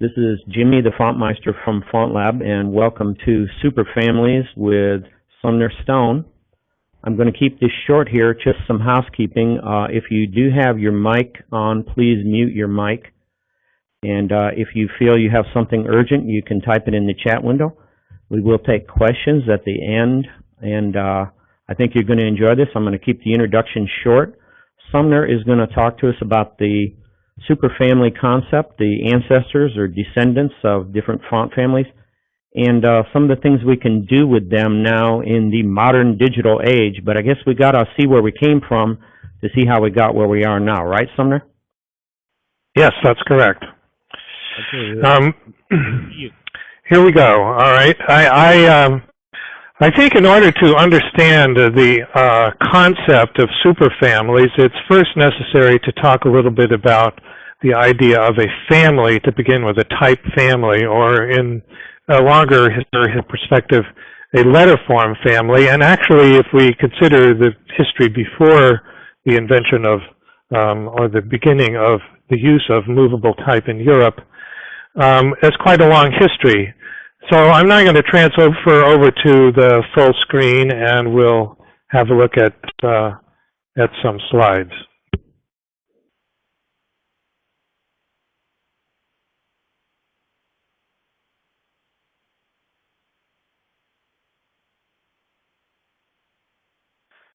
This is Jimmy, the Fontmeister from FontLab, and welcome to Superfamilies with Sumner Stone. I'm going to keep this short here, just some housekeeping. If you do have your mic on, please mute your mic. And if you feel you have something urgent, you can type it in the chat window. We will take questions at the end, and I think you're going to enjoy this. I'm going to keep the introduction short. Sumner is going to talk to us about the superfamily concept, the ancestors or descendants of different font families, and some of the things we can do with them now in the modern digital age. But I guess we got to see where we came from to see how we got where we are now, right, Sumner? Yes, that's correct. Okay. Here we go. All right. I think in order to understand the concept of superfamilies, it's first necessary to talk a little bit about the idea of a family to begin with, a type family, or in a longer historical perspective, a letter form family. And actually, if we consider the history before the invention of, or the beginning of the use of movable type in Europe, it's quite a long history. So I'm now going to transfer over to the full screen, and we'll have a look at some slides.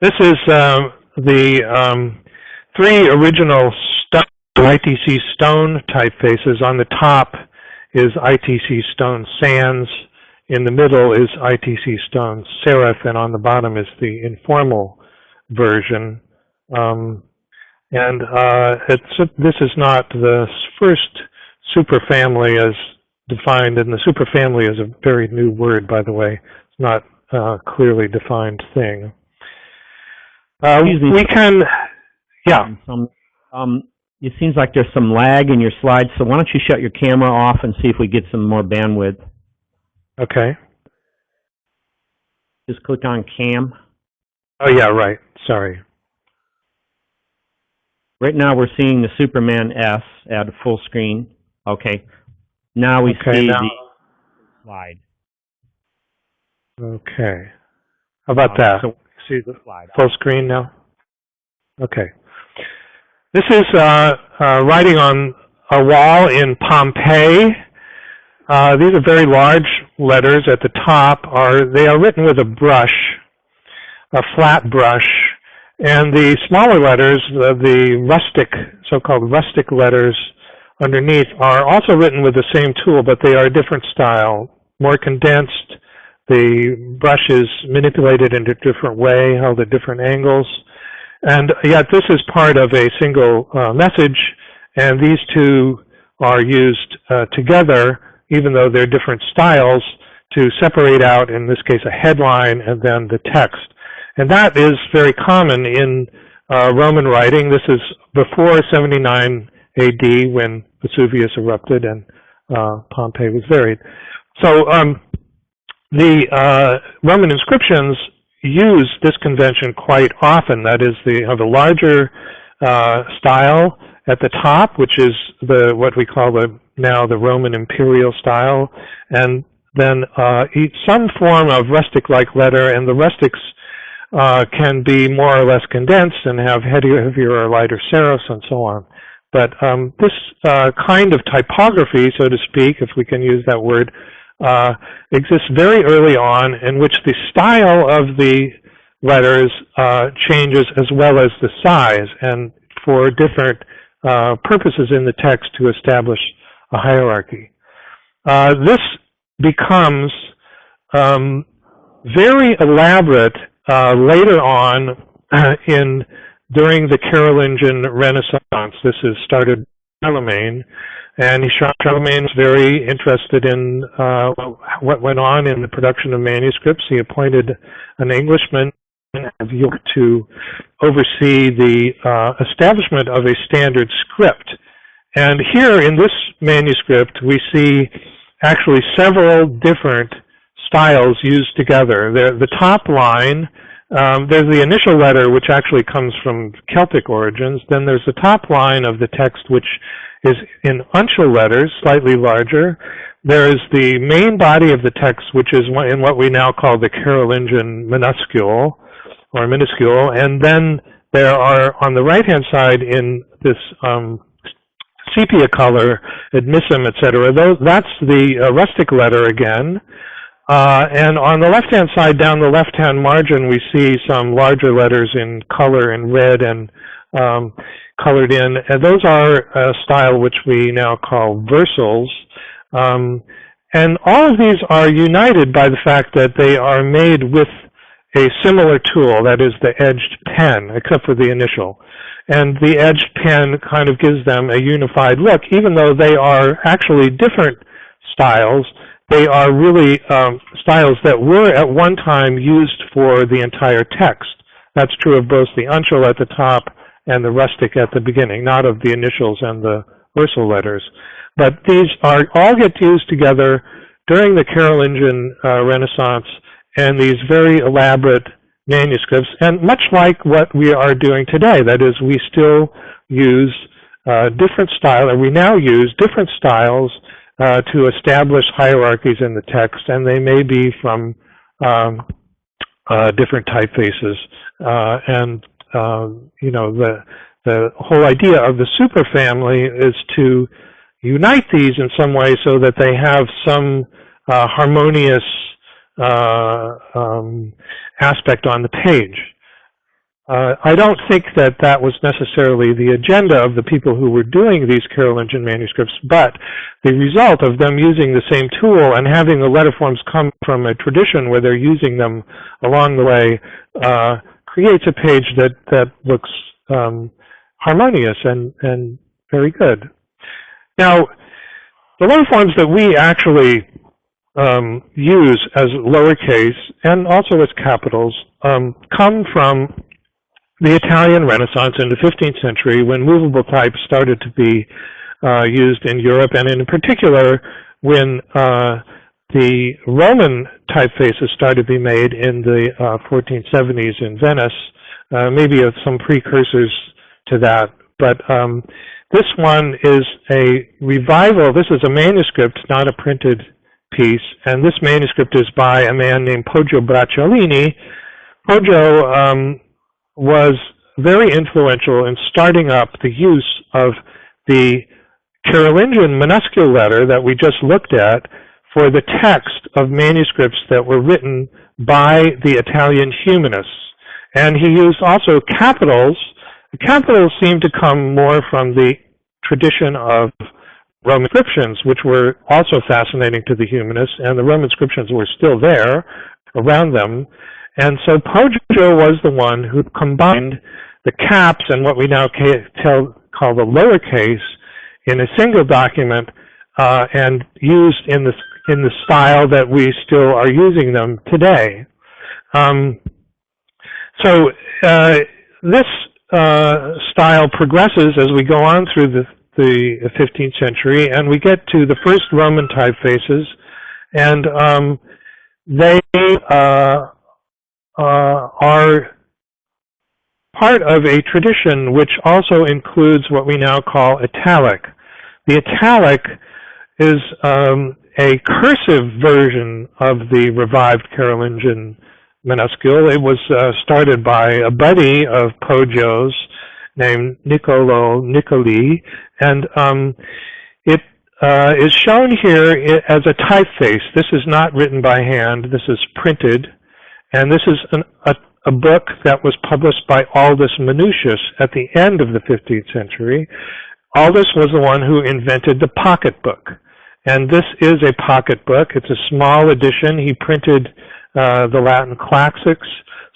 This is the three original Itc Stone typefaces. On the top is Itc Stone Sans, in the middle is Itc Stone Serif, and on the bottom is the informal version. This is not the first superfamily as defined, and the superfamily is a very new word, by the way. It's not a clearly defined thing. We can, yeah. It seems like there's some lag in your slides, so why don't you shut your camera off and see if we get some more bandwidth. Okay. Just click on Cam. Oh, yeah, right. Sorry. Right now we're seeing the Superman S at full screen. Okay. Now we see the slide. Okay. How about that? So see the slide full screen now? Okay. This is writing on a wall in Pompeii. These are very large letters at the top. They are written with a brush, a flat brush, and the smaller letters, the rustic, so-called rustic letters underneath, are also written with the same tool, but they are a different style, more condensed. The brush is manipulated in a different way, held at different angles. And yet this is part of a single message, and these two are used together, even though they're different styles, to separate out, in this case, a headline and then the text. And that is very common in Roman writing. This is before 79 AD, when Vesuvius erupted and Pompeii was buried. So the Roman inscriptions use this convention quite often. That is, they have a larger style at the top, which is what we call now the Roman Imperial style, and then some form of rustic-like letter, and the rustics can be more or less condensed and have heavier or lighter serifs and so on. But this kind of typography, so to speak, if we can use that word, exists very early on, in which the style of the letters changes as well as the size, and for different purposes in the text to establish a hierarchy. This becomes very elaborate later on during the Carolingian Renaissance. This is started by Charlemagne, and Charlemagne was very interested in what went on in the production of manuscripts. He appointed an Englishman to oversee the establishment of a standard script. And here in this manuscript, we see actually several different styles used together. The top line, there's the initial letter, which actually comes from Celtic origins. Then there's the top line of the text, which is in uncial letters, slightly larger. There is the main body of the text, which is in what we now call the Carolingian minuscule, or minuscule, and then there are, on the right-hand side in this sepia color, admissum, etc., that's the rustic letter again. And on the left-hand side, down the left-hand margin, we see some larger letters in color in red and colored in. And those are a style which we now call Versalles. And all of these are united by the fact that they are made with a similar tool, that is the edged pen, except for the initial. And the edged pen kind of gives them a unified look, even though they are actually different styles. They are really styles that were at one time used for the entire text. That's true of both the uncial at the top and the rustic at the beginning, not of the initials and the Versalles letters. But these all get used together during the Carolingian Renaissance and these very elaborate manuscripts, and much like what we are doing today. That is, we still use different styles, or we now use different styles to establish hierarchies in the text, and they may be from different typefaces. You know, the whole idea of the superfamily is to unite these in some way so that they have some harmonious aspect on the page. I don't think that that was necessarily the agenda of the people who were doing these Carolingian manuscripts, but the result of them using the same tool and having the letter forms come from a tradition where they're using them along the way creates a page that looks harmonious and very good. Now, the letter forms that we actually use as lowercase and also as capitals come from the Italian Renaissance in the 15th century, when movable type started to be used in Europe, and in particular when the Roman typefaces started to be made in the 1470s in Venice, maybe some precursors to that. But this one is a revival. This is a manuscript, not a printed piece, and this manuscript is by a man named Poggio Bracciolini. Poggio was very influential in starting up the use of the Carolingian minuscule letter that we just looked at for the text of manuscripts that were written by the Italian humanists. And he used also capitals. The capitals seem to come more from the tradition of Roman inscriptions, which were also fascinating to the humanists, and the Roman inscriptions were still there around them. And so Poggio was the one who combined the caps and what we now call the lowercase in a single document and used in the style that we still are using them today. So this style progresses as we go on through the 15th century, and we get to the first Roman typefaces, and they are part of a tradition which also includes what we now call Italic. The Italic is a cursive version of the revived Carolingian minuscule. It was started by a buddy of Poggio's named Niccolo Niccoli, and it is shown here as a typeface. This is not written by hand. This is printed. And this is a book that was published by Aldus Manutius at the end of the 15th century. Aldus was the one who invented the pocketbook. And this is a pocketbook. It's a small edition. He printed the Latin classics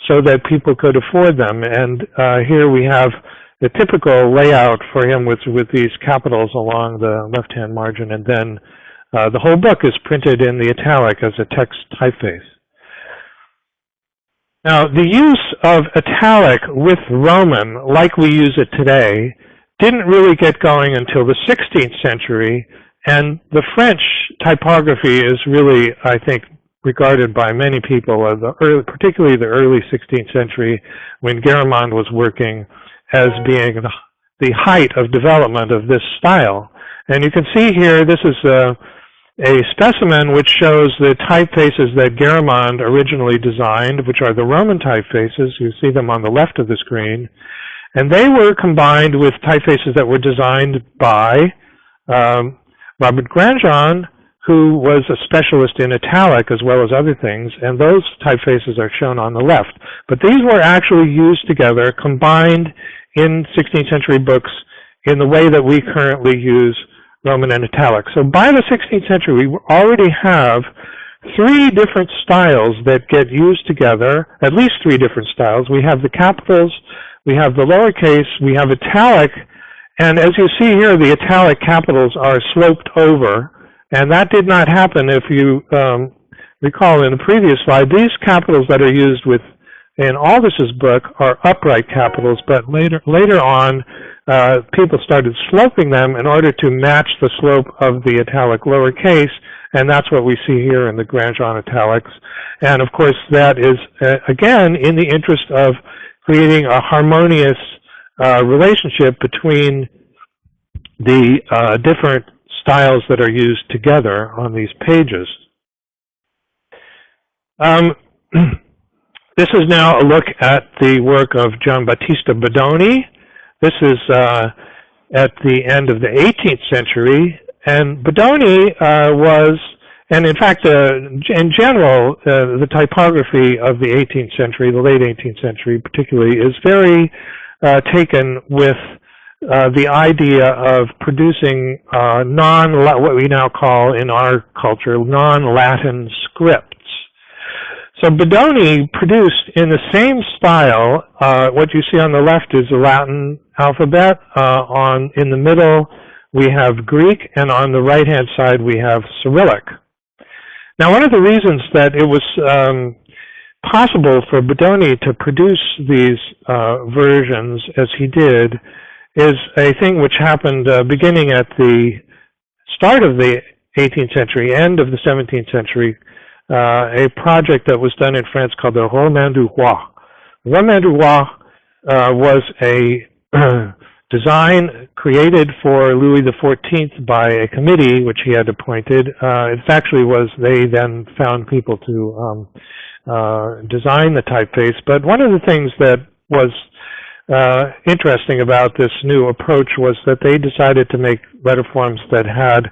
so that people could afford them. And here we have the typical layout for him with these capitals along the left-hand margin. And then the whole book is printed in the Italic as a text typeface. Now, the use of Italic with Roman, like we use it today, didn't really get going until the 16th century, and the French typography is really, I think, regarded by many people, particularly the early 16th century, when Garamond was working, as being the height of development of this style. And you can see here, this is a specimen which shows the typefaces that Garamond originally designed, which are the Roman typefaces. You see them on the left of the screen. And they were combined with typefaces that were designed by Robert Grandjean, who was a specialist in Italic as well as other things, and those typefaces are shown on the left. But these were actually used together, combined in 16th century books in the way that we currently use Roman and Italic. So by the 16th century, we already have 3 different styles that get used together, at least 3 different styles. We have the capitals, we have the lowercase, we have Italic, and as you see here, the Italic capitals are sloped over. And that did not happen, if you recall in the previous slide. These capitals that are used in Aldous' book are upright capitals, but later on, people started sloping them in order to match the slope of the Italic lowercase, and that's what we see here in the Grandjean Italics. And of course, that is, again, in the interest of creating a harmonious relationship between the different styles that are used together on these pages. This is now a look at the work of John Bautista Bodoni. This is at the end of the 18th century, and Bodoni was, and in fact, in general, the typography of the 18th century, the late 18th century particularly, is very taken with the idea of producing what we now call in our culture non-Latin scripts. So Bodoni produced in the same style. What you see on the left is the Latin alphabet. In the middle we have Greek, and on the right-hand side we have Cyrillic. Now, one of the reasons that it was possible for Bodoni to produce these versions as he did is a thing which happened beginning at the start of the 18th century, end of the 17th century, a project that was done in France called the Roman du Roi. The Roman du Roi was a design created for Louis XIV by a committee which he had appointed. It actually was, they then found people to design the typeface. But one of the things that was interesting about this new approach was that they decided to make letter forms that had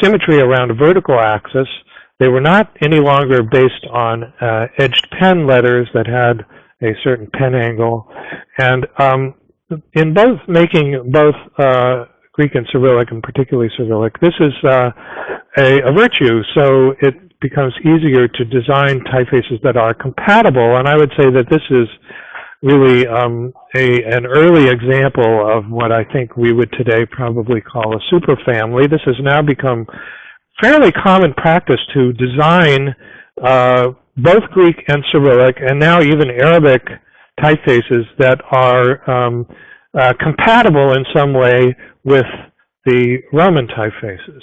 symmetry around a vertical axis. They were not any longer based on edged pen letters that had a certain pen angle. And in both making both Greek and Cyrillic, and particularly Cyrillic, this is a virtue. So it becomes easier to design typefaces that are compatible. And I would say that this is really an early example of what I think we would today probably call a superfamily. This has now become fairly common practice to design both Greek and Cyrillic, and now even Arabic typefaces that are compatible in some way with the Roman typefaces.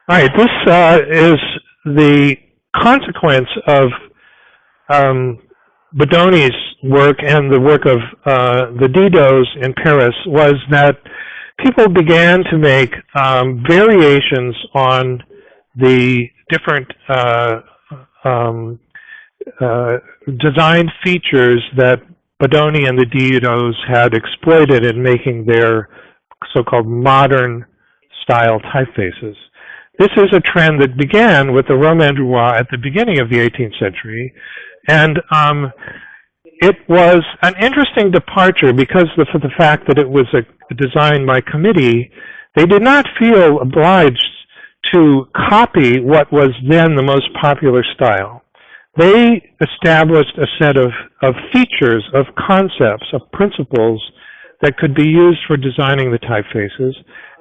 All right, this is the consequence of Bodoni's work and the work of the Didos in Paris, was that people began to make variations on the different design features that Bodoni and the Didos had exploited in making their so-called modern style typefaces. This is a trend that began with the Roman du Roi at the beginning of the 18th century, and it was an interesting departure because of the fact that it was a design by committee. They did not feel obliged to copy what was then the most popular style. They established a set of features, of concepts, of principles that could be used for designing the typefaces.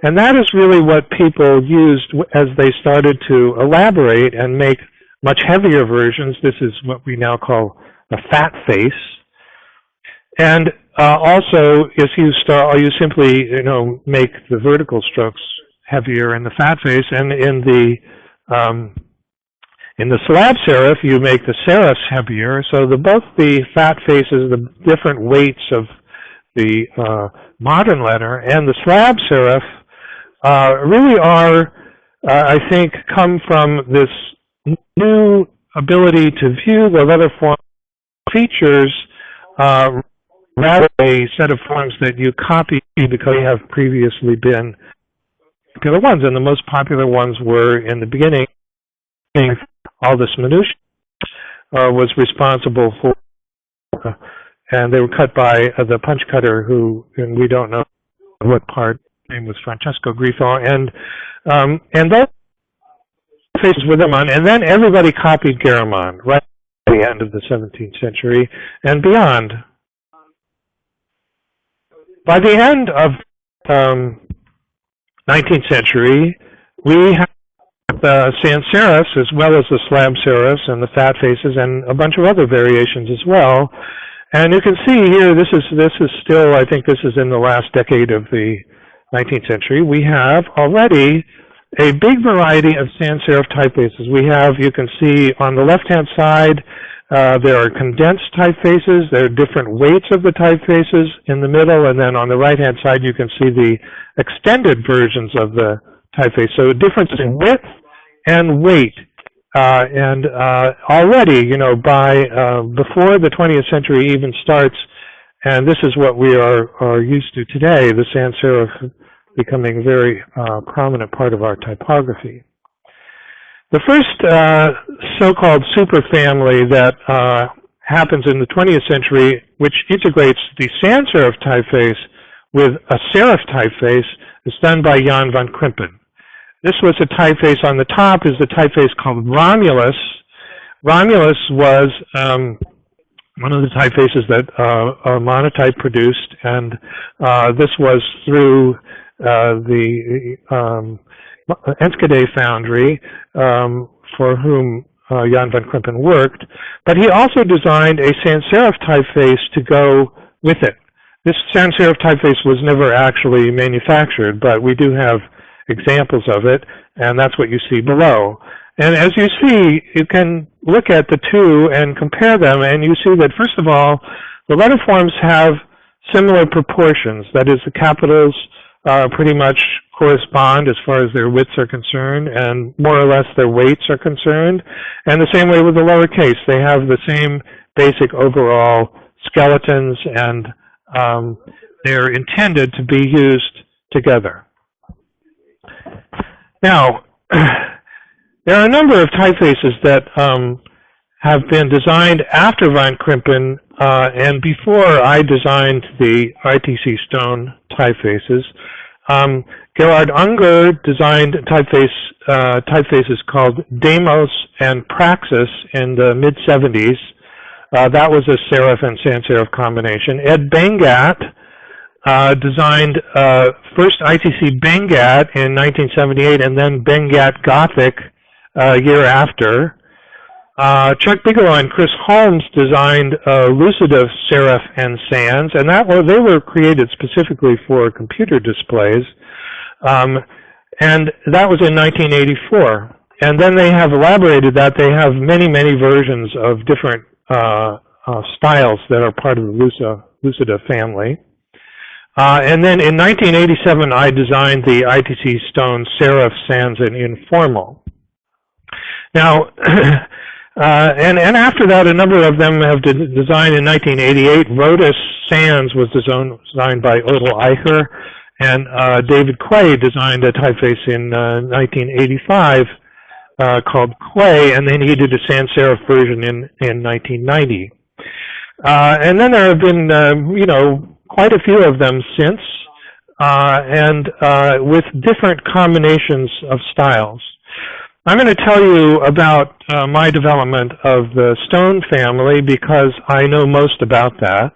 And that is really what people used as they started to elaborate and make much heavier versions. This is what we now call a fat face. And also, if you simply, make the vertical strokes heavier in the fat face, and in the slab serif, you make the serifs heavier. So both the fat faces, the different weights of the modern letter, and the slab serif really are, I think, come from this new ability to view the letter form features rather than a set of forms that you copy because they have previously been popular ones. And the most popular ones were, in the beginning, all this minutia was responsible for, and they were cut by the punch cutter who, and we don't know what part, name was Francesco Grifo, and those faces were them on, and then everybody copied Garamond right at the end of the 17th century and beyond. By the end of 19th century, we have the sans-serifs as well as the slab serifs and the fat faces and a bunch of other variations as well. And you can see here, this is still, I think this is in the last decade of the 19th century. We have already a big variety of sans-serif typefaces. We have, you can see on the left-hand side, there are condensed typefaces. There are different weights of the typefaces in the middle, and then on the right-hand side, you can see the extended versions of the typeface. So differences in width and weight. Already, you know, by before the 20th century even starts, and this is what we are used to today, the sans-serif becoming a very prominent part of our typography. The first so-called superfamily that happens in the 20th century, which integrates the sans-serif typeface with a serif typeface, is done by Jan van Krimpen. This was a typeface. On the top is the typeface called Romulus. Romulus was one of the typefaces that Monotype produced, and this was through the Enschede foundry for whom Jan van Krimpen worked, but he also designed a sans-serif typeface to go with it. This sans-serif typeface was never actually manufactured, but we do have examples of it, and that's what you see below. And as you see, you can look at the two and compare them, and you see that, first of all, the letter forms have similar proportions. That is, the capitals pretty much correspond as far as their widths are concerned, and more or less their weights are concerned. And the same way with the lowercase. They have the same basic overall skeletons, and they're intended to be used together. Now, there are a number of typefaces that have been designed after Van Krimpen and before I designed the Itc Stone typefaces. Gerard Unger designed typefaces called Demos and Praxis in the mid-70s. That was a serif and sans-serif combination. Ed Bengat designed first ITC Bengat in 1978 and then Bengat Gothic a year after. Chuck Bigelow and Chris Holmes designed Lucidif serif and sans, and they were created specifically for computer displays. And that was in 1984. And then they have elaborated that. They have many, many versions of different styles that are part of the Lucidif family. And then in 1987, I designed the Itc Stone Serif, Sans, and Informal. Now, and after that, a number of them have designed in 1988. Rotus Sans was designed by Odell Eicher, and David Quay designed a typeface in 1985 called Quay, and then he did a sans-serif version in 1990. And then there have been, you know, quite a few of them since, and with different combinations of styles. I'm going to tell you about my development of the Stone family because I know most about that.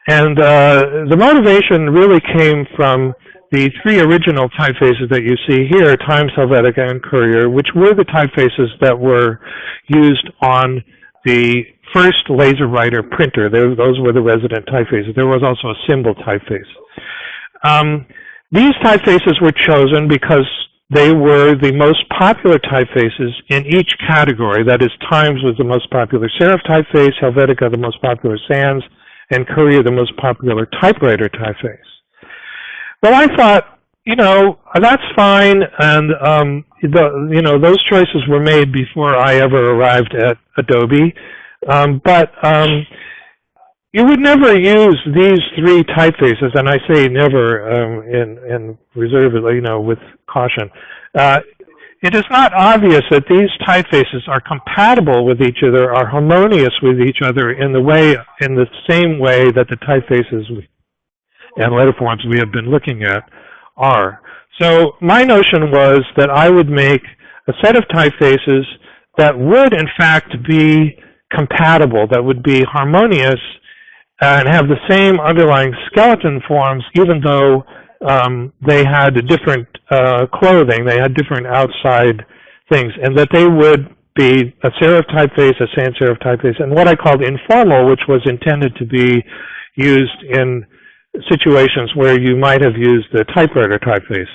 And the motivation really came from the three original typefaces that you see here, Times, Helvetica, and Courier, which were the typefaces that were used on the first LaserWriter printer. Those were the resident typefaces. There was also a symbol typeface. These typefaces were chosen because they were the most popular typefaces in each category. That is, Times was the most popular serif typeface, Helvetica the most popular sans, and Courier the most popular typewriter typeface. Well, I thought, that's fine, and those choices were made before I ever arrived at Adobe. But you would never use these three typefaces, and I say never in reservedly, with caution. It is not obvious that these typefaces are compatible with each other, are harmonious with each other in the same way that the typefaces and letter forms we have been looking at are. So my notion was that I would make a set of typefaces that would in fact be compatible, that would be harmonious and have the same underlying skeleton forms, even though they had different clothing, they had different outside things, and that they would be a serif typeface, a sans-serif typeface, and what I called informal, which was intended to be used in situations where you might have used the typewriter typeface.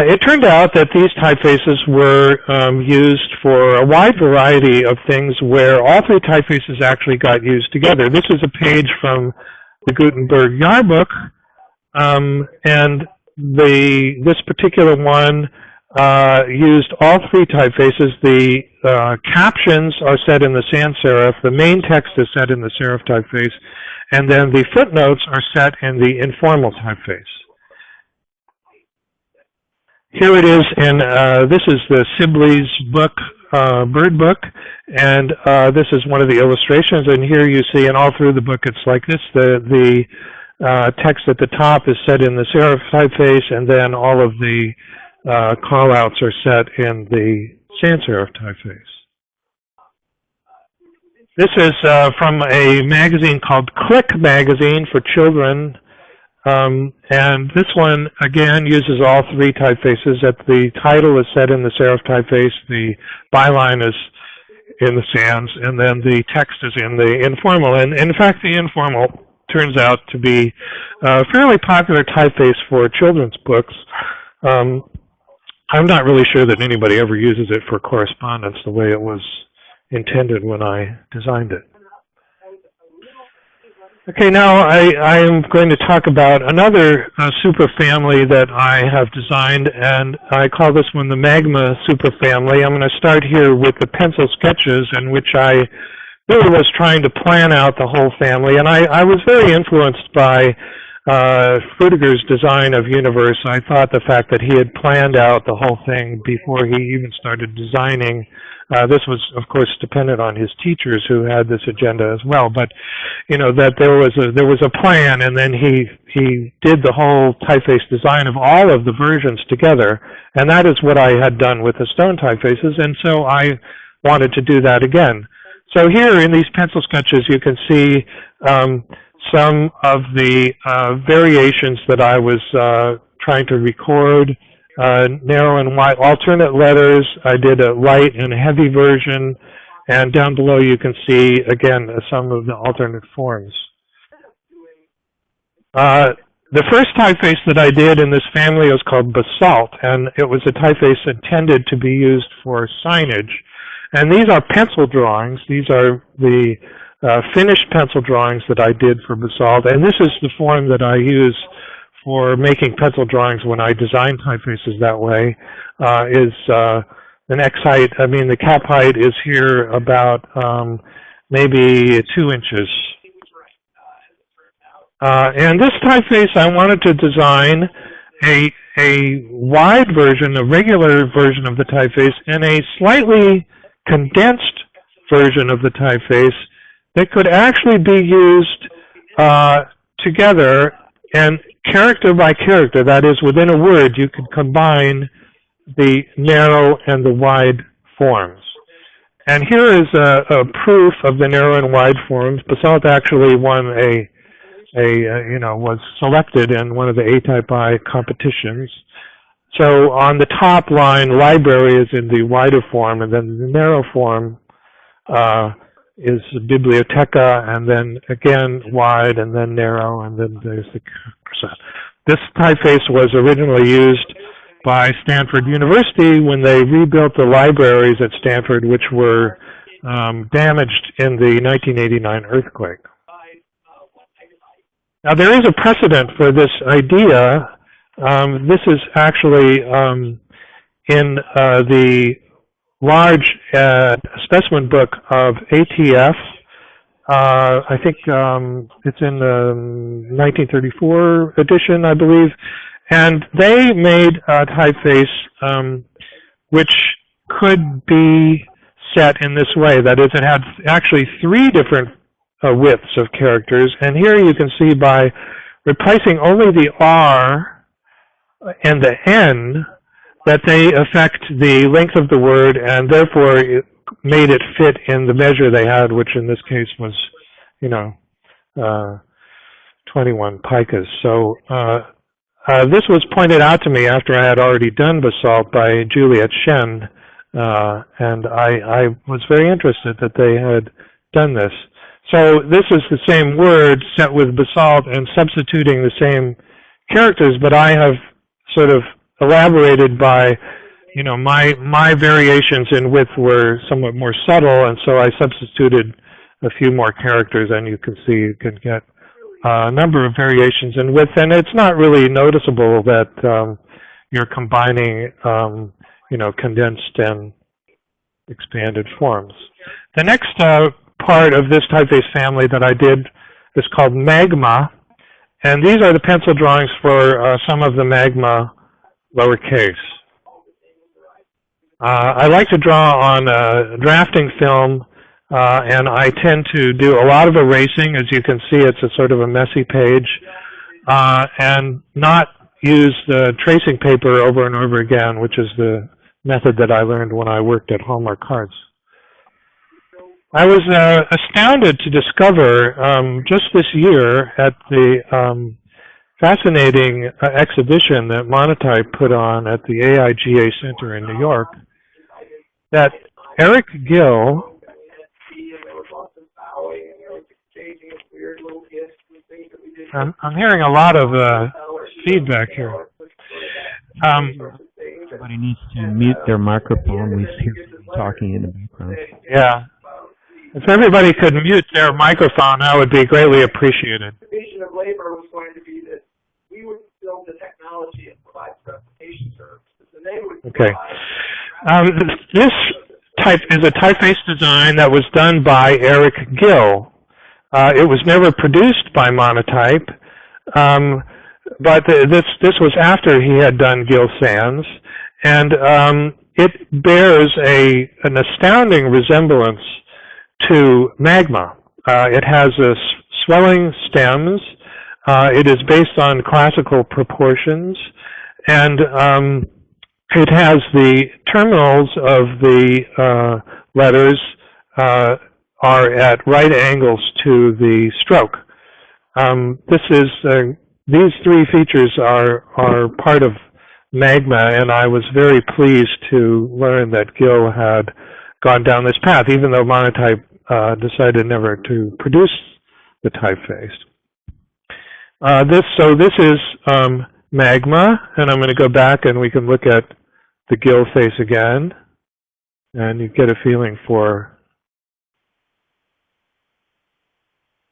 It turned out that these typefaces were used for a wide variety of things where all three typefaces actually got used together. This is a page from the Gutenberg Jahrbuch, and this particular one used all three typefaces. The captions are set in the sans-serif, the main text is set in the serif typeface, and then the footnotes are set in the informal typeface. Here it is in, this is the Sibley's book, bird book, and this is one of the illustrations, and here you see, and all through the book it's like this, the text at the top is set in the serif typeface, and then all of the call-outs are set in the sans-serif typeface. This is from a magazine called Click Magazine for children, and this one, again, uses all three typefaces. The title is set in the serif typeface, the byline is in the sans, and then the text is in the informal. And in fact, the informal turns out to be a fairly popular typeface for children's books. I'm not really sure that anybody ever uses it for correspondence the way it was intended when I designed it. Okay, now I am going to talk about another superfamily that I have designed, and I call this one the Magma superfamily. I'm going to start here with the pencil sketches, in which I really was trying to plan out the whole family, and I was very influenced by Frutiger's design of Universe. I thought the fact that he had planned out the whole thing before he even started designing. This was, of course, dependent on his teachers who had this agenda as well. But that there was a plan, and then he did the whole typeface design of all of the versions together, and that is what I had done with the Stone typefaces. And so I wanted to do that again. So here in these pencil sketches, you can see some of the variations that I was trying to record. Narrow and wide alternate letters. I did a light and a heavy version, and down below you can see again some of the alternate forms. The first typeface that I did in this family was called Basalt, and it was a typeface intended to be used for signage. And these are pencil drawings. These are the finished pencil drawings that I did for Basalt, and this is the form that I use for making pencil drawings when I design typefaces that way. Is an X height, the cap height is here about maybe 2 inches. And this typeface, I wanted to design a wide version, a regular version of the typeface, and a slightly condensed version of the typeface that could actually be used together, and character by character, that is, within a word, you could combine the narrow and the wide forms. And here is a proof of the narrow and wide forms. Basalt actually won was selected in one of the A-Type I competitions. So on the top line, library is in the wider form, and then the narrow form is biblioteca, and then again wide, and then narrow, and then there's the percent. This typeface was originally used by Stanford University when they rebuilt the libraries at Stanford, which were damaged in the 1989 earthquake. Now, there is a precedent for this idea. This is actually in the large specimen book of ATF. I think it's in the 1934 edition, I believe. And they made a typeface which could be set in this way. That is, it had actually 3 different widths of characters. And here you can see by replacing only the R and the N that they affect the length of the word, and therefore it made it fit in the measure they had, which in this case was, 21 picas. So this was pointed out to me after I had already done basalt by Juliet Shen, and I was very interested that they had done this. So this is the same word set with basalt and substituting the same characters, but I have sort of elaborated by, my variations in width were somewhat more subtle, and so I substituted a few more characters, and you can see you can get a number of variations in width, and it's not really noticeable that you're combining, condensed and expanded forms. The next part of this typeface family that I did is called Magma, and these are the pencil drawings for some of the Magma lowercase. I like to draw on drafting film, and I tend to do a lot of erasing. As you can see, it's a sort of a messy page, and not use the tracing paper over and over again, which is the method that I learned when I worked at Hallmark Cards. I was astounded to discover just this year at the fascinating exhibition that Monotype put on at the AIGA Center in New York that Eric Gill, I'm hearing a lot of feedback here. Everybody needs to mute their microphone. We hear people talking in the background. Yeah. If everybody could mute their microphone, that would be greatly appreciated. The vision of labor was going to be that we would build the technology and provide specification services, and they would okay. This type is a typeface design that was done by Eric Gill. It was never produced by Monotype, but this was after he had done Gill Sans, and it bears an astounding resemblance to Magma. It has swelling stems. It is based on classical proportions, and it has the terminals of the letters are at right angles to the stroke. These 3 features are part of Magma, and I was very pleased to learn that Gill had gone down this path, even though Monotype decided never to produce the typeface. This is Magma, and I'm going to go back and we can look at the Gill face again, and you get a feeling for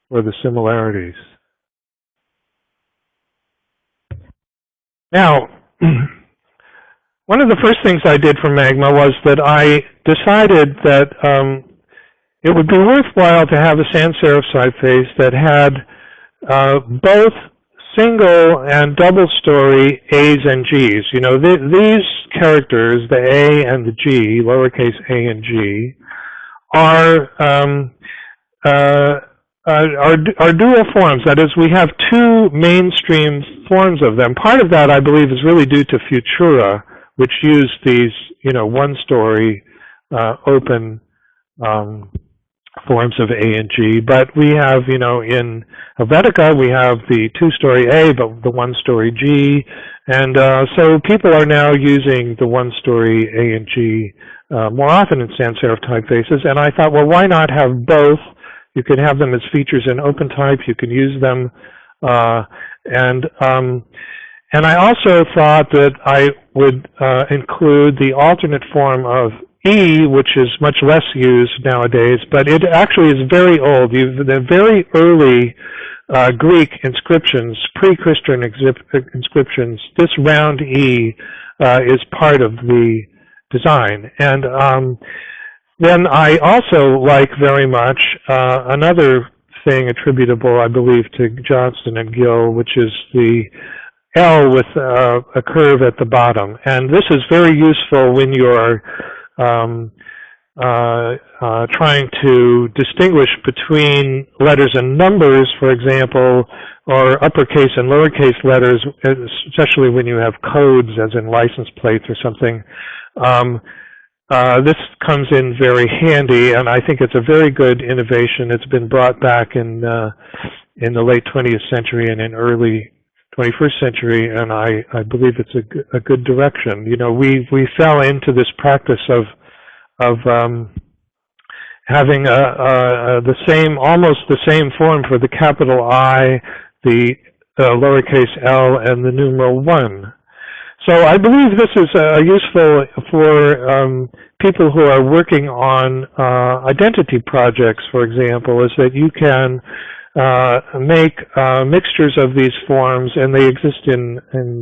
the similarities. Now, one of the first things I did for Magma was that I decided that it would be worthwhile to have a sans-serif typeface that had both single and double story A's and G's. These characters, the A and the G, lowercase a and G, are dual forms. That is, we have 2 mainstream forms of them. Part of that, I believe, is really due to Futura, which used these, one-story open forms of A and G. But we have, in Helvetica, we have the 2-story A, but the 1-story G. And so people are now using the 1-story A and G more often in sans-serif typefaces. And I thought, well, why not have both? You can have them as features in OpenType. You can use them. And I also thought that I would include the alternate form of E, which is much less used nowadays, but it actually is very old. The very early Greek inscriptions, pre-Christian inscriptions, this round E is part of the design. And then I also like very much another thing attributable, I believe, to Johnston and Gill, which is the L with a curve at the bottom. And this is very useful when you're trying to distinguish between letters and numbers, for example, or uppercase and lowercase letters, especially when you have codes, as in license plates or something. This comes in very handy, and I think it's a very good innovation. It's been brought back in the late 20th century and in early 21st century, and I believe it's a good direction. You know, we fell into this practice of having almost the same form for the capital I, the lowercase l, and the numeral 1. So I believe this is useful for people who are working on identity projects, for example, is that you can make mixtures of these forms, and they exist in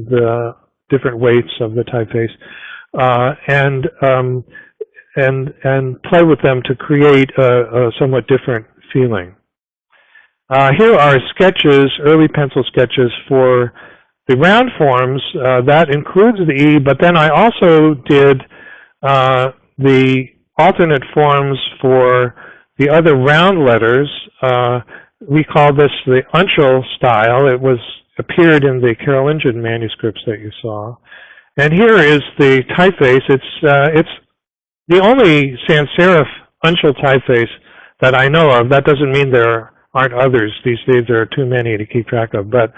the different weights of the typeface, and play with them to create a somewhat different feeling. Here are sketches, early pencil sketches for the round forms. That includes the E, but then I also did the alternate forms for the other round letters. We call this the uncial style. It appeared in the Carolingian manuscripts that you saw. And here is the typeface. It's the only sans-serif uncial typeface that I know of. That doesn't mean there aren't others. These days there are too many to keep track of. But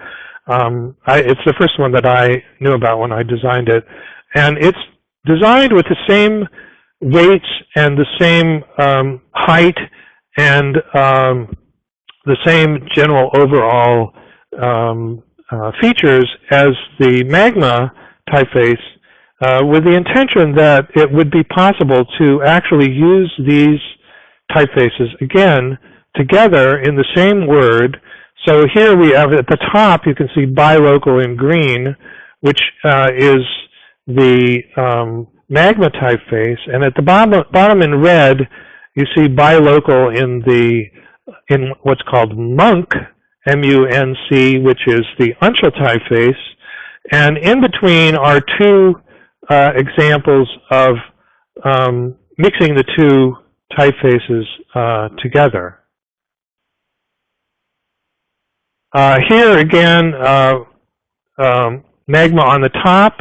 it's the first one that I knew about when I designed it. And it's designed with the same weights and the same height and the same general overall features as the Magma typeface, with the intention that it would be possible to actually use these typefaces, again, together in the same word. So here we have, at the top, you can see bilocal in green, which is the Magma typeface, and at the bottom in red, you see bilocal in what's called Munc, M-U-N-C, which is the uncial typeface, and in between are two examples of mixing the two typefaces together. Here again, Magma on the top,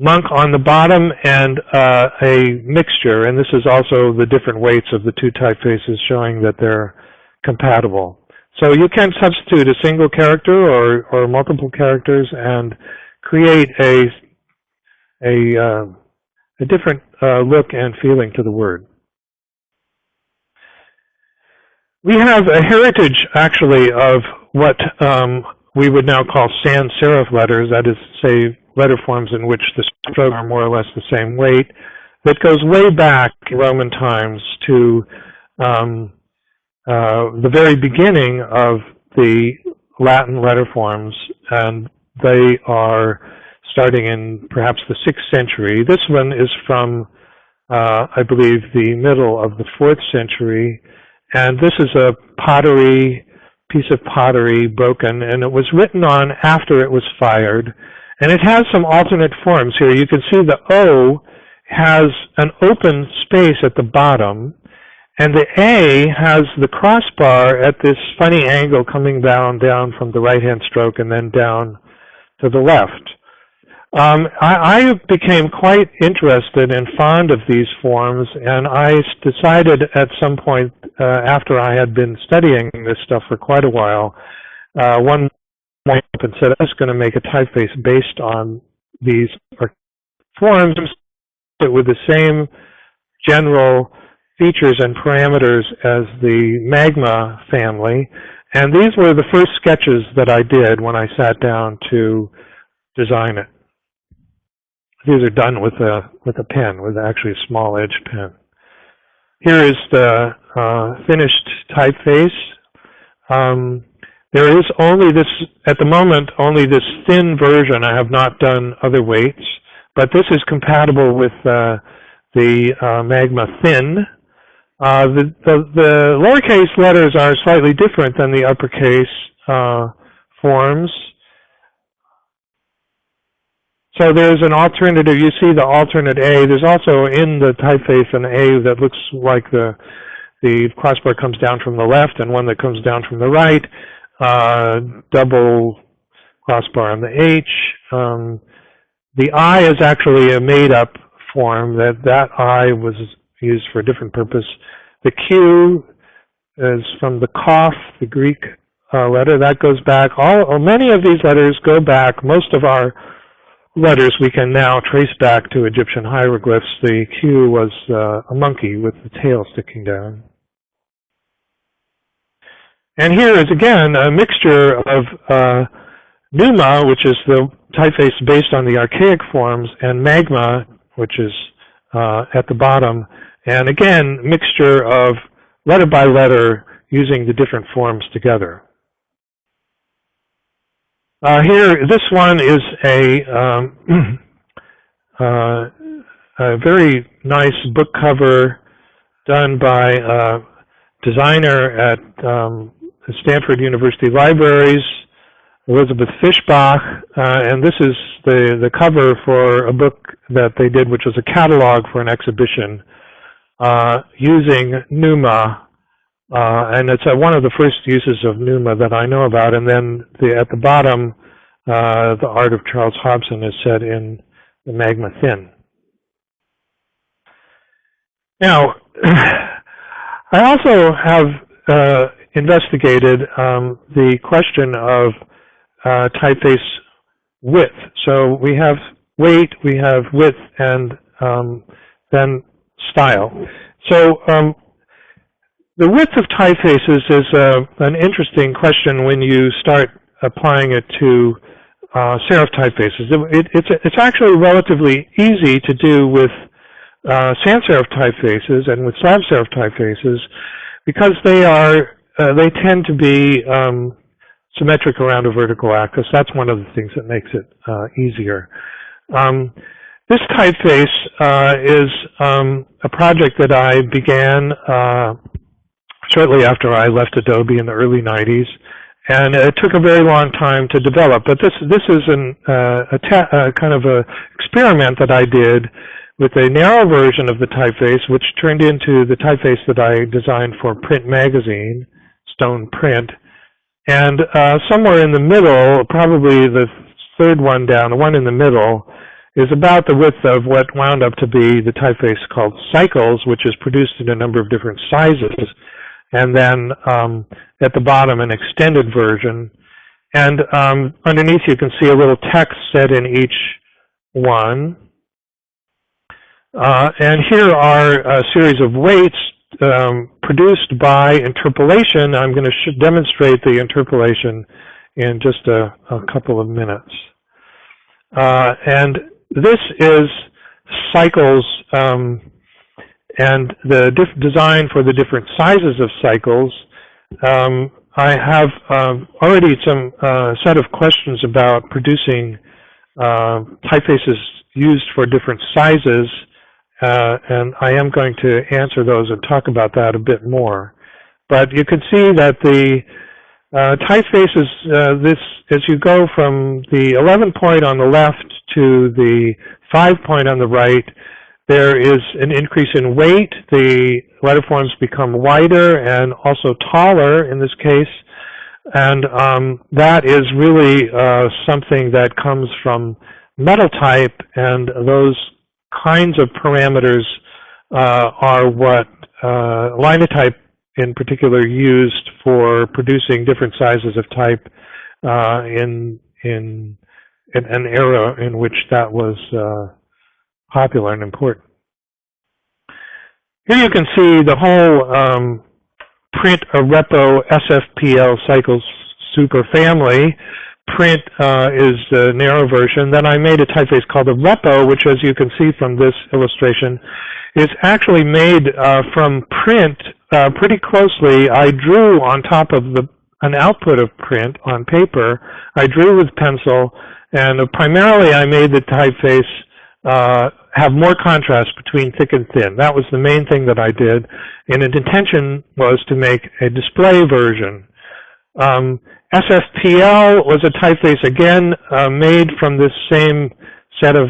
Munc on the bottom, and a mixture. And this is also the different weights of the two typefaces, showing that they're compatible. So you can substitute a single character or multiple characters and create a different look and feeling to the word. We have a heritage, actually, of what we would now call sans-serif letters, that is to say, letter forms in which the strokes are more or less the same weight, that goes way back in Roman times to the very beginning of the Latin letter forms, and they are starting in perhaps the 6th century. This one is from, I believe, the middle of the 4th century, and this is a piece of pottery broken, and it was written on after it was fired. And it has some alternate forms here. You can see the O has an open space at the bottom, and the A has the crossbar at this funny angle coming down from the right-hand stroke and then down to the left. I became quite interested and fond of these forms, and I decided at some point, after I had been studying this stuff for quite a while, one morning and said I was going to make a typeface based on these forms with the same general features and parameters as the Magma family. And these were the first sketches that I did when I sat down to design it. these are done with a pen, with actually a small edge pen. Here is the finished typeface. There is only this, at the moment, only this thin version. I have not done other weights, but this is compatible with the Magma thin. The lowercase letters are slightly different than the uppercase forms. So there's an alternative. You see the alternate A. There's also in the typeface an A that looks like the crossbar comes down from the left and one that comes down from the right. Double crossbar on the H. The I is actually a made-up form. That I was used for a different purpose. The Q is from the Qaf, the Greek letter. That goes back. Many of these letters go back. Most of our letters we can now trace back to Egyptian hieroglyphs. The Q was a monkey with the tail sticking down. And here is again a mixture of Numa, which is the typeface based on the archaic forms, and Magma, which is at the bottom. And again, mixture of letter by letter using the different forms together. Here, this one is a very nice book cover done by a designer at Stanford University Libraries, Elizabeth Fischbach, and this is the cover for a book that they did, which was a catalog for an exhibition using Numa. And it's one of the first uses of Numa that I know about. And then at the bottom, the art of Charles Hobson is set in the Magma thin. Now, I also have investigated the question of typeface width. So we have weight, we have width, and then style. So the width of typefaces is an interesting question when you start applying it to serif typefaces. It's actually relatively easy to do with sans-serif typefaces and with slab-serif typefaces because they tend to be symmetric around a vertical axis. That's one of the things that makes it easier. This typeface is a project that I began shortly after I left Adobe in the early 90s, and it took a very long time to develop. But this is a kind of a experiment that I did with a narrow version of the typeface, which turned into the typeface that I designed for Print Magazine, Stone Print. And somewhere in the middle, probably the third one down, the one in the middle, is about the width of what wound up to be the typeface called Cycles, which is produced in a number of different sizes. And then at the bottom, an extended version. And underneath, you can see a little text set in each one. And here are a series of weights produced by interpolation. I'm going to demonstrate the interpolation in just a couple of minutes. And this is cycles and the design for the different sizes of cycles. I have already some set of questions about producing typefaces used for different sizes, and I am going to answer those and talk about that a bit more. But you can see that the typefaces, as you go from the 11 point on the left to the 5 point on the right, there is an increase in weight. The letter forms become wider and also taller in this case. And that is really something that comes from metal type, and those kinds of parameters are what linotype in particular used for producing different sizes of type in an era in which that was popular and important. Here you can see the whole print a repo SFPL cycles superfamily, print is the narrow version. Then I made a typeface called Aleppo, which, as you can see from this illustration, is actually made from print pretty closely. I drew on top of an output of print on paper. I drew with pencil, and primarily I made the typeface have more contrast between thick and thin. That was the main thing that I did, and the intention was to make a display version. SFPL was a typeface, again, made from this same set of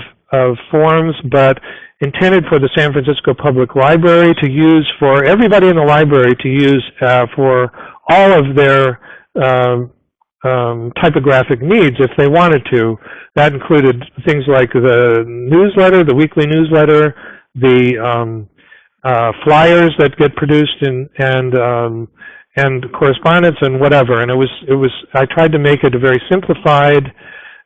forms, but intended for the San Francisco Public Library to use, for everybody in the library to use for all of their typographic needs if they wanted to. That included things like the newsletter, the weekly newsletter, the flyers that get produced and correspondence and whatever. And it was I tried to make it a very simplified,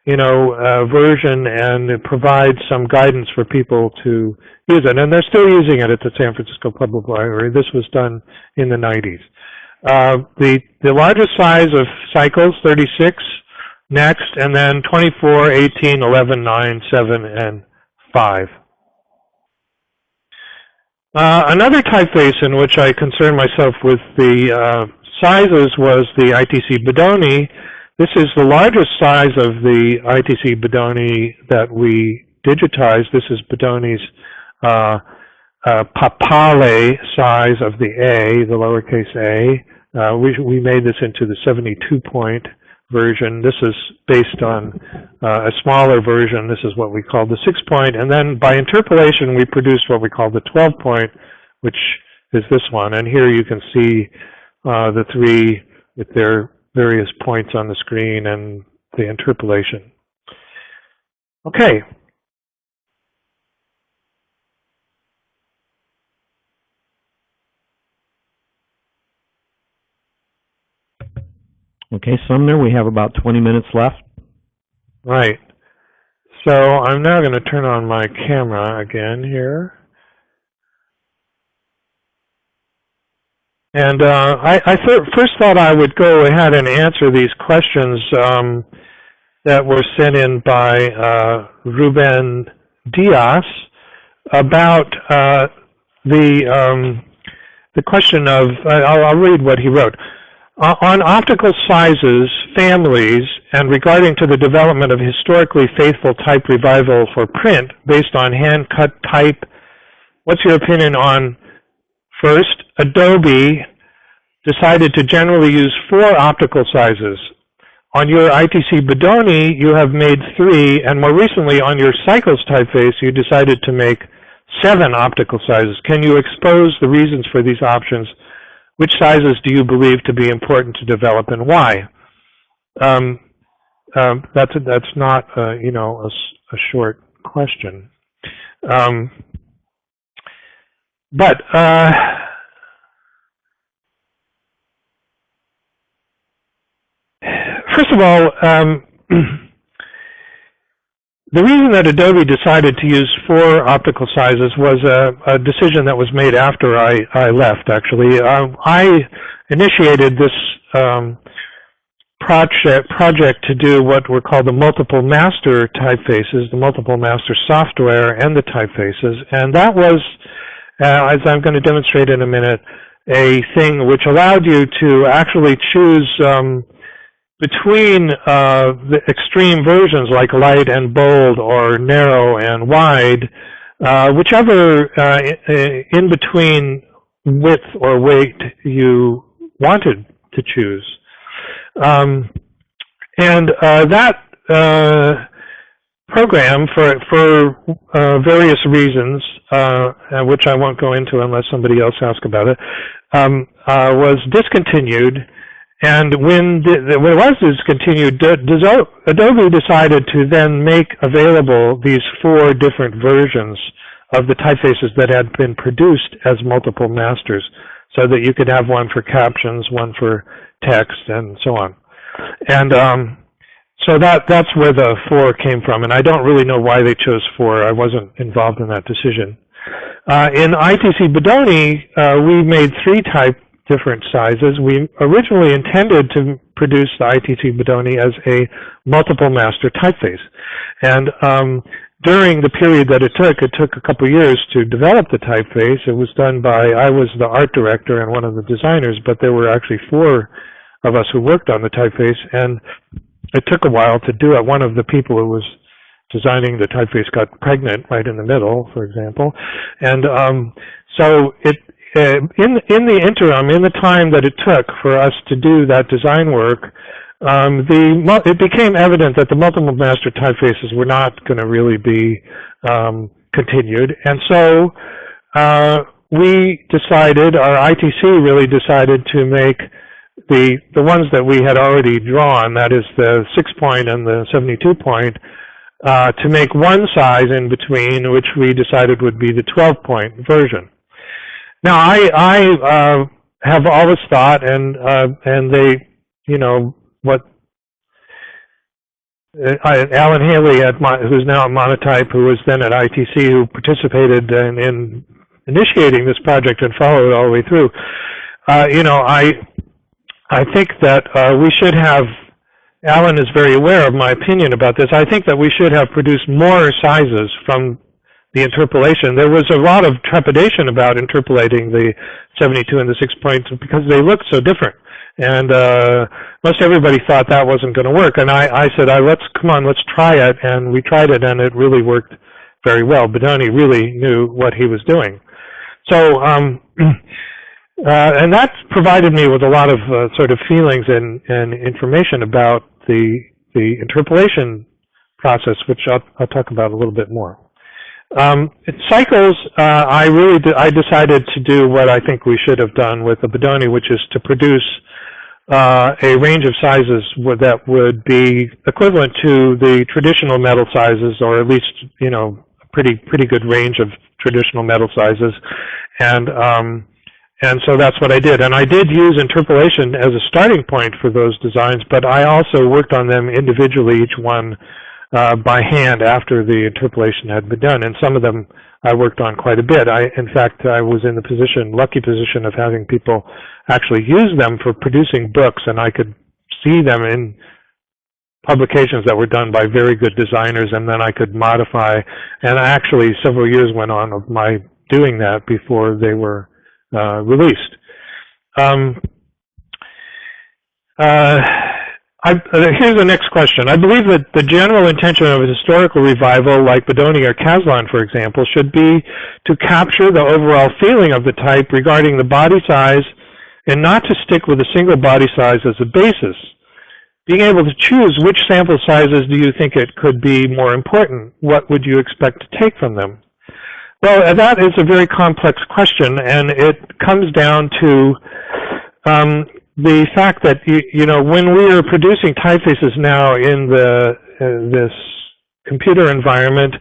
version, and provide some guidance for people to use it. And they're still using it at the San Francisco Public Library. This was done in the 90s. The largest size of cycles, 36, next, and then 24, 18, 11, 9, 7, and 5. Another typeface in which I concerned myself with the sizes was the Itc Bodoni. This is the largest size of the Itc Bodoni that we digitized. This is Bodoni's papale size of the A, the lowercase a. We made this into the 72-point version. This is based on a smaller version. This is what we call the 6-point. And then by interpolation, we produced what we call the 12-point, which is this one. And here you can see the three with their various points on the screen and the interpolation. Okay. Okay, Sumner, we have about 20 minutes left. Right. So I'm now going to turn on my camera again here. And I first thought I would go ahead and answer these questions that were sent in by Ruben Diaz about the question of, I'll read what he wrote. On optical sizes, families, and regarding to the development of historically faithful type revival for print based on hand-cut type, what's your opinion on, first, Adobe decided to generally use 4 optical sizes. On your Itc Bodoni, you have made 3, and more recently on your Cycles typeface, you decided to make 7 optical sizes. Can you expose the reasons for these options? Which sizes do you believe to be important to develop, and why? That's not a short question, but first of all, the reason that Adobe decided to use 4 optical sizes was a decision that was made after I left, actually. I initiated this project to do what were called the multiple master typefaces, the multiple master software and the typefaces. And that was, as I'm going to demonstrate in a minute, a thing which allowed you to actually choose between the extreme versions like light and bold or narrow and wide, whichever in between width or weight you wanted to choose. That program, for various reasons, which I won't go into unless somebody else asks about it, was discontinued. And when it was discontinued, Adobe decided to then make available these 4 different versions of the typefaces that had been produced as multiple masters, so that you could have one for captions, one for text, and so on. And so that's where the 4 came from, and I don't really know why they chose 4. I wasn't involved in that decision. In Itc Bodoni, we made 3 different sizes. We originally intended to produce the Itc Bodoni as a multiple master typeface. And during the period that it took a couple years to develop the typeface. It was done by, I was the art director and one of the designers, but there were actually 4 of us who worked on the typeface, and it took a while to do it. One of the people who was designing the typeface got pregnant right in the middle, for example. And so in the interim, in the time that it took for us to do that design work, it became evident that the multiple master typefaces were not going to really be continued. And so we decided, our ITC really decided to make the ones that we had already drawn, that is the 6-point and the 72-point, to make one size in between, which we decided would be the 12-point version. Now, I have always thought, and they, you know, what Alan Haley, who's now at Monotype, who was then at ITC, who participated in initiating this project and followed it all the way through. You know, I think that we should have, Alan is very aware of my opinion about this, I think that we should have produced more sizes from the interpolation. There was a lot of trepidation about interpolating the 72 and the 6 points because they looked so different. And most everybody thought that wasn't going to work. And I said, come on, let's try it. And we tried it, and it really worked very well. Bodoni really knew what he was doing. So, and that provided me with a lot of sort of feelings and information about the interpolation process, which I'll talk about a little bit more. Cycles, I decided to do what I think we should have done with the Bodoni, which is to produce a range of sizes that would be equivalent to the traditional metal sizes, or at least, you know, a pretty good range of traditional metal sizes. And so that's what I did. And I did use interpolation as a starting point for those designs, but I also worked on them individually, each one by hand after the interpolation had been done. And some of them I worked on quite a bit. In fact, I was in the lucky position of having people actually use them for producing books, and I could see them in publications that were done by very good designers, and then I could modify. And actually, several years went on of my doing that before they were released. Here's the next question. I believe that the general intention of a historical revival like Bodoni or Caslon, for example, should be to capture the overall feeling of the type regarding the body size and not to stick with a single body size as a basis. Being able to choose which sample sizes do you think it could be more important? What would you expect to take from them? Well, that is a very complex question, and it comes down to the fact that, you know, when we are producing typefaces now in this computer environment,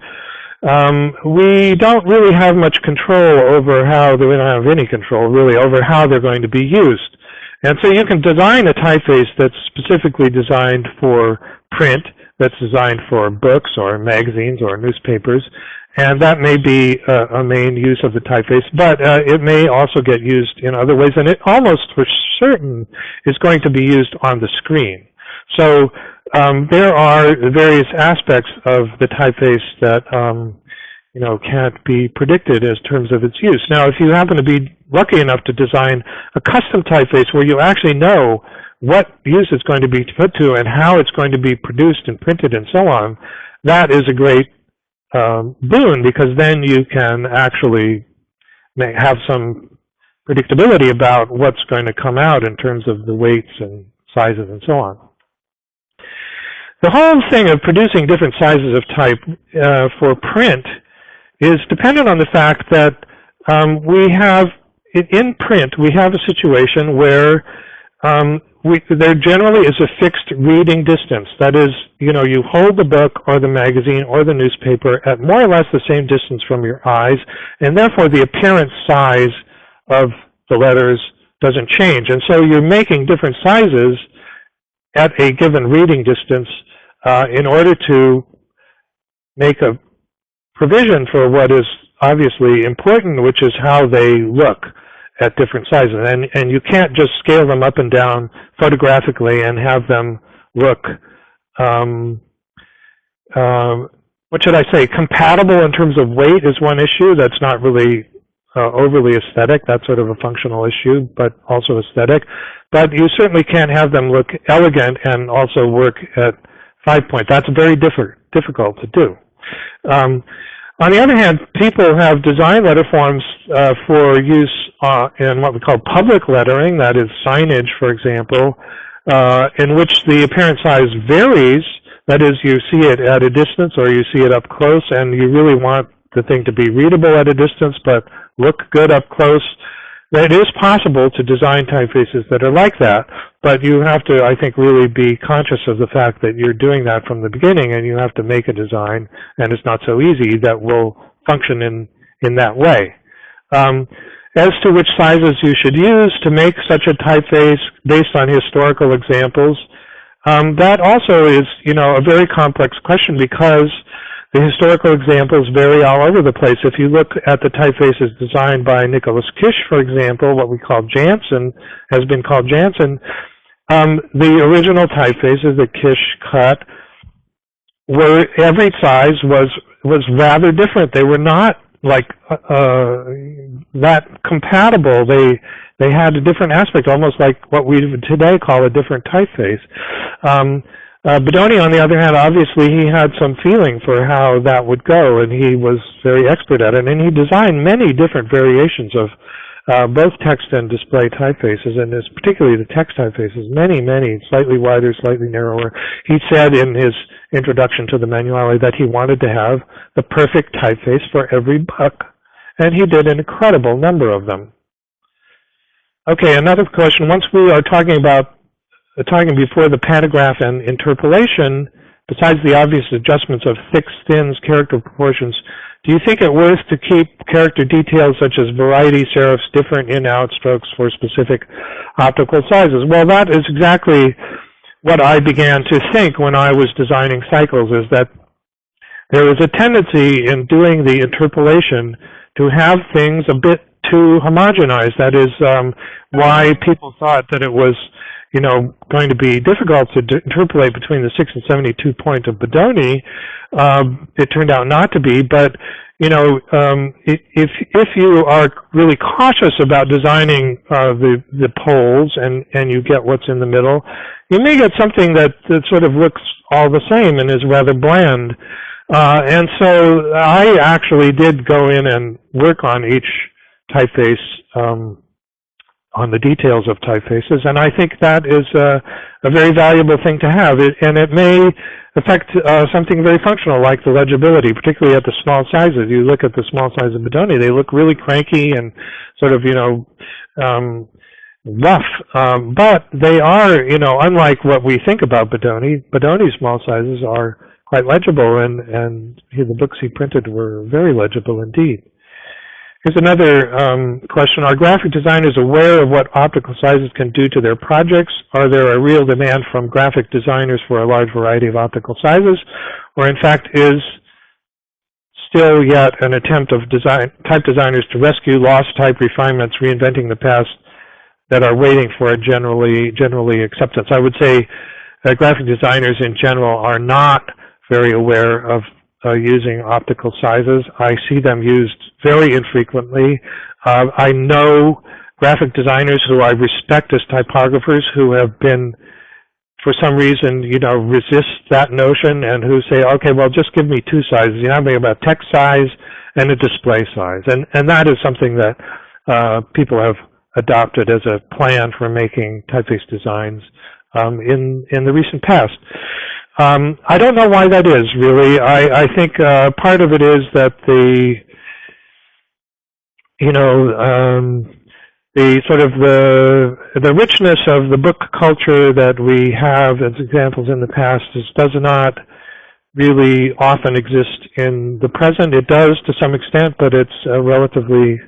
we don't really have much control over we don't have any control really over how they're going to be used. And so you can design a typeface that's specifically designed for print, that's designed for books or magazines or newspapers, and that may be a main use of the typeface, but it may also get used in other ways, and it almost for certain is going to be used on the screen. So there are various aspects of the typeface that you know, can't be predicted as terms of its use. Now, if you happen to be lucky enough to design a custom typeface where you actually know what use it's going to be put to and how it's going to be produced and printed and so on, that is a great boon, because then you can actually have some predictability about what's going to come out in terms of the weights and sizes and so on. The whole thing of producing different sizes of type for print is dependent on the fact that in print we have a situation where there generally is a fixed reading distance. That is, you know, you hold the book or the magazine or the newspaper at more or less the same distance from your eyes, and therefore the apparent size of the letters doesn't change. And so you're making different sizes at a given reading distance in order to make a provision for what is obviously important, which is how they look at different sizes. And you can't just scale them up and down photographically and have them look, what should I say, compatible in terms of weight is one issue. That's not really overly aesthetic. That's sort of a functional issue, but also aesthetic. But you certainly can't have them look elegant and also work at 5-point. That's very difficult to do. On the other hand, people have designed letter forms for use in what we call public lettering, that is signage, for example, in which the apparent size varies. That is, you see it at a distance or you see it up close, and you really want the thing to be readable at a distance but look good up close. It is possible to design typefaces that are like that, but you have to, I think, really be conscious of the fact that you're doing that from the beginning, and you have to make a design, and it's not so easy, that will function in that way. As to which sizes you should use to make such a typeface based on historical examples, that also is, a very complex question, because the historical examples vary all over the place. If you look at the typefaces designed by Nicholas Kish, for example, what we call Jansen, has been called Jansen, the original typefaces that Kish cut were, every size was rather different. They were not like that compatible. They had a different aspect, almost like what we today call a different typeface. Bodoni, on the other hand, obviously he had some feeling for how that would go, and he was very expert at it, and he designed many different variations of both text and display typefaces, and particularly the text typefaces, many, slightly wider, slightly narrower. He said in his introduction to the manuale that he wanted to have the perfect typeface for every book, and he did an incredible number of them. Okay, another question. Once we are talking before the pantograph and interpolation, besides the obvious adjustments of thicks, thins, character proportions, do you think it worth to keep character details such as variety serifs, different in-out strokes for specific optical sizes? Well, that is exactly what I began to think when I was designing cycles, is that there is a tendency in doing the interpolation to have things a bit too homogenized. That is why people thought that it was going to be difficult to interpolate between the 6 and 72 point of Bodoni. It turned out not to be, but if you are really cautious about designing the poles and you get what's in the middle, you may get something that sort of looks all the same and is rather bland. And so I actually did go in and work on each typeface, on the details of typefaces, and I think that is a very valuable thing to have. And it may affect something very functional like the legibility, particularly at the small sizes. You look at the small size of Bodoni, they look really cranky and sort of, rough, but they are, unlike what we think about Bodoni. Bodoni's small sizes are quite legible, and the books he printed were very legible indeed. Here's another question. Are graphic designers aware of what optical sizes can do to their projects? Are there a real demand from graphic designers for a large variety of optical sizes? Or in fact, is still yet an attempt of type designers to rescue lost type refinements, reinventing the past, that are waiting for a generally acceptance? I would say that graphic designers in general are not very aware of using optical sizes. I see them used very infrequently. I know graphic designers who I respect as typographers who have been, for some reason, resist that notion, and who say, okay, well, just give me two sizes. I'm thinking about text size and a display size. And that is something that people have adopted as a plan for making typeface designs in the recent past. I don't know why that is, really. I think part of it is that the sort of the richness of the book culture that we have as examples in the past does not really often exist in the present. It does to some extent, but it's relatively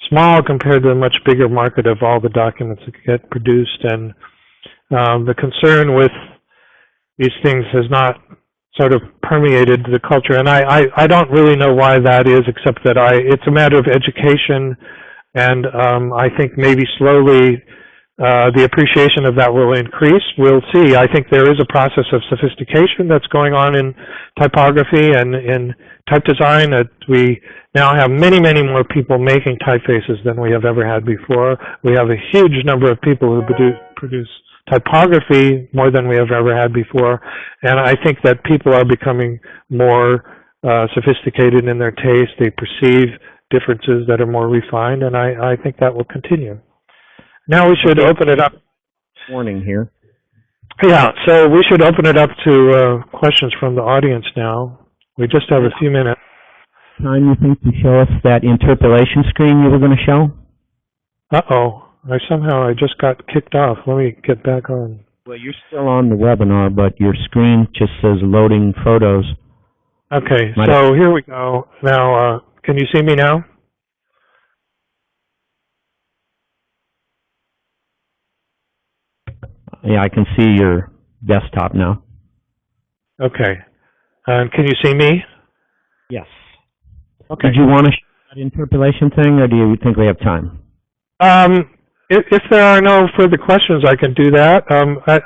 small compared to the much bigger market of all the documents that get produced, and the concern with these things has not sort of permeated the culture, and I don't really know why that is, except that it's a matter of education And I think maybe slowly the appreciation of that will increase. We'll see. I think there is a process of sophistication that's going on in typography and in type design, that we now have many, many more people making typefaces than we have ever had before. We have a huge number of people who produce typography, more than we have ever had before. And I think that people are becoming more sophisticated in their taste. They perceive differences that are more refined, and I think that will continue. Now we should open it up. Warning here. Yeah, so we should open it up to questions from the audience now. We just have a few minutes. Time you think to show us that interpolation screen you were going to show? Uh-oh, I just got kicked off. Let me get back on. Well, you're still on the webinar, but your screen just says loading photos. Okay, so here we go. Now, can you see me now? Yeah, I can see your desktop now. Okay. And can you see me? Yes. Okay. Did you want to show that interpolation thing, or do you think we have time? If there are no further questions, I can do that.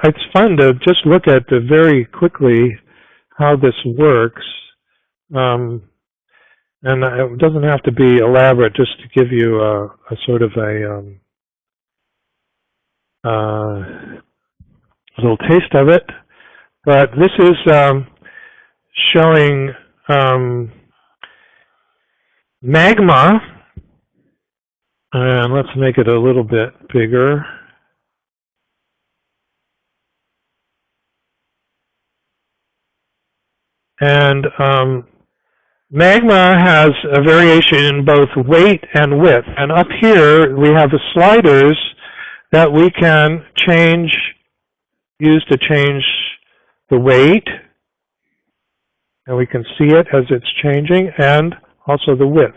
It's fun to just look at very quickly how this works. And it doesn't have to be elaborate, just to give you a sort of a little taste of it. But this is showing Magma, and let's make it a little bit bigger. And Magma has a variation in both weight and width. And up here we have the sliders that we can use to change the weight. And we can see it as it's changing, and also the width.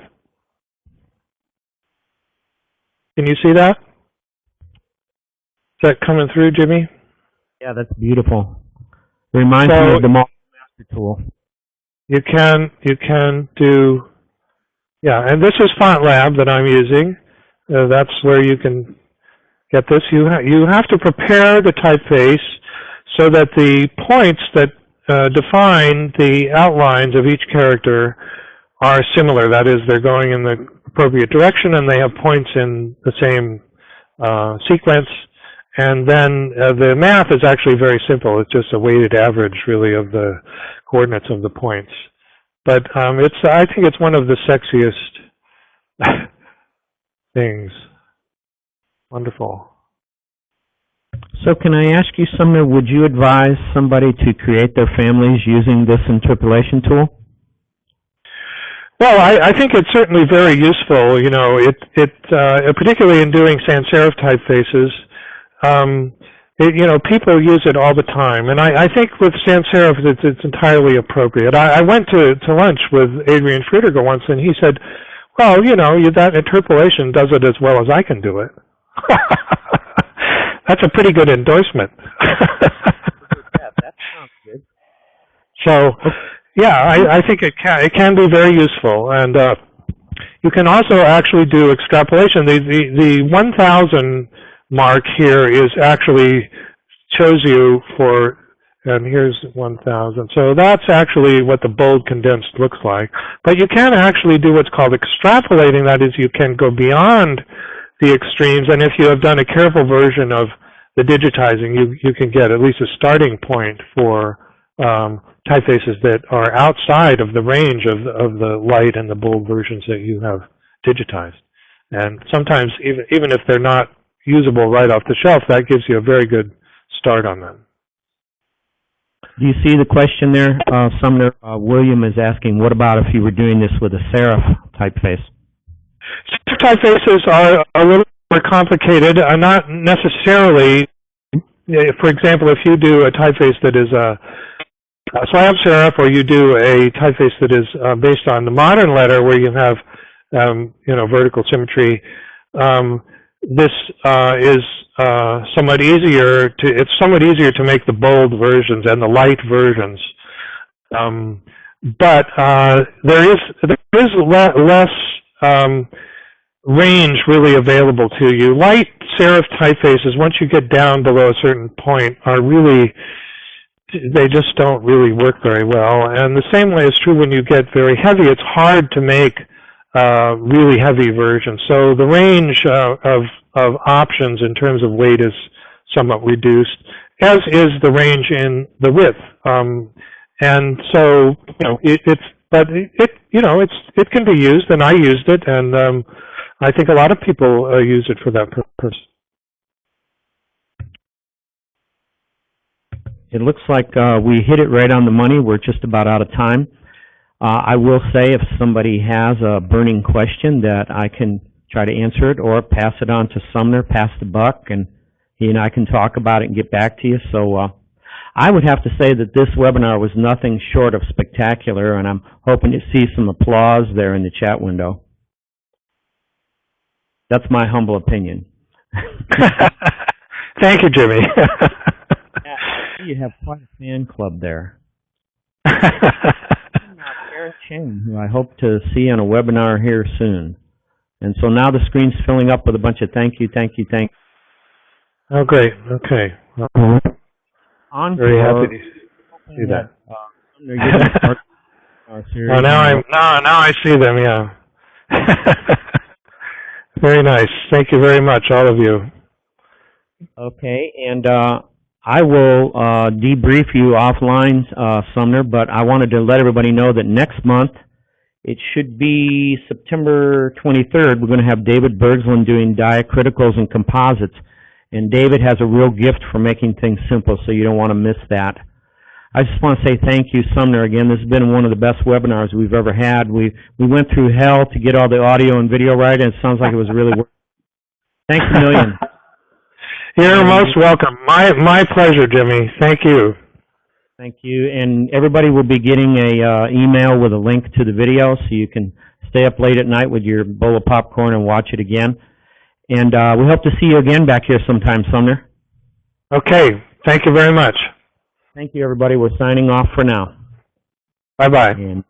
Can you see that? Is that coming through, Jimmy? Yeah, that's beautiful. It reminds me of the Master tool. You can do, yeah, and this is FontLab that I'm using. That's where you can get this. You have to prepare the typeface so that the points that define the outlines of each character are similar. That is, they're going in the appropriate direction and they have points in the same sequence. And then the math is actually very simple. It's just a weighted average, really, of the coordinates of the points. But I think it's one of the sexiest things. Wonderful. So can I ask you, Sumner, would you advise somebody to create their families using this interpolation tool? Well, I think it's certainly very useful. You know, particularly in doing sans-serif typefaces. People use it all the time, and I think with sans-serif it's entirely appropriate. I went to lunch with Adrian Frutiger once, and he said, "Well, that interpolation does it as well as I can do it." That's a pretty good endorsement. Yeah, that sounds good. So, yeah, I think it can be very useful, and you can also actually do extrapolation. The 1,000 mark here is actually shows you for, and here's 1,000. So that's actually what the bold condensed looks like. But you can actually do what's called extrapolating. That is, you can go beyond the extremes, and if you have done a careful version of the digitizing, you can get at least a starting point for typefaces that are outside of the range of the light and the bold versions that you have digitized. And sometimes, even if they're not usable right off the shelf, that gives you a very good start on them. Do you see the question there, Sumner? William is asking, what about if you were doing this with a serif typeface? Serif typefaces are a little more complicated, not necessarily. For example, if you do a typeface that is a sans-serif, or you do a typeface that is based on the modern letter, where you have vertical symmetry, this is somewhat easier to. It's somewhat easier to make the bold versions and the light versions, but there is less range really available to you. Light serif typefaces, once you get down below a certain point, are really, they just don't really work very well. And the same way is true when you get very heavy. It's hard to make really heavy versions. So the range of options in terms of weight is somewhat reduced, as is the range in the width. And so, it can be used, and I used it, and I think a lot of people use it for that purpose. It looks like we hit it right on the money. We're just about out of time. I will say if somebody has a burning question that I can try to answer it or pass it on to Sumner, pass the buck, and he and I can talk about it and get back to you. So I would have to say that this webinar was nothing short of spectacular, and I'm hoping to see some applause there in the chat window. That's my humble opinion. Thank you, Jimmy. You have quite a fan club there. Chang, who I hope to see on a webinar here soon. And so now the screen's filling up with a bunch of thank you. Oh, great. Okay. Very happy to see that. Oh, now I see them. Yeah. Very nice. Thank you very much, all of you. Okay, and I will debrief you offline, Sumner, but I wanted to let everybody know that next month, it should be September 23rd, we're going to have David Bergslin doing diacriticals and composites. And David has a real gift for making things simple, so you don't want to miss that. I just want to say thank you, Sumner. Again, this has been one of the best webinars we've ever had. We went through hell to get all the audio and video right, and it sounds like it was really worth it. Thanks a million. You're most welcome. My pleasure, Jimmy. Thank you. Thank you. And everybody will be getting a email with a link to the video, so you can stay up late at night with your bowl of popcorn and watch it again. And we hope to see you again back here sometime, Sumner. Okay. Thank you very much. Thank you, everybody. We're signing off for now. Bye-bye. And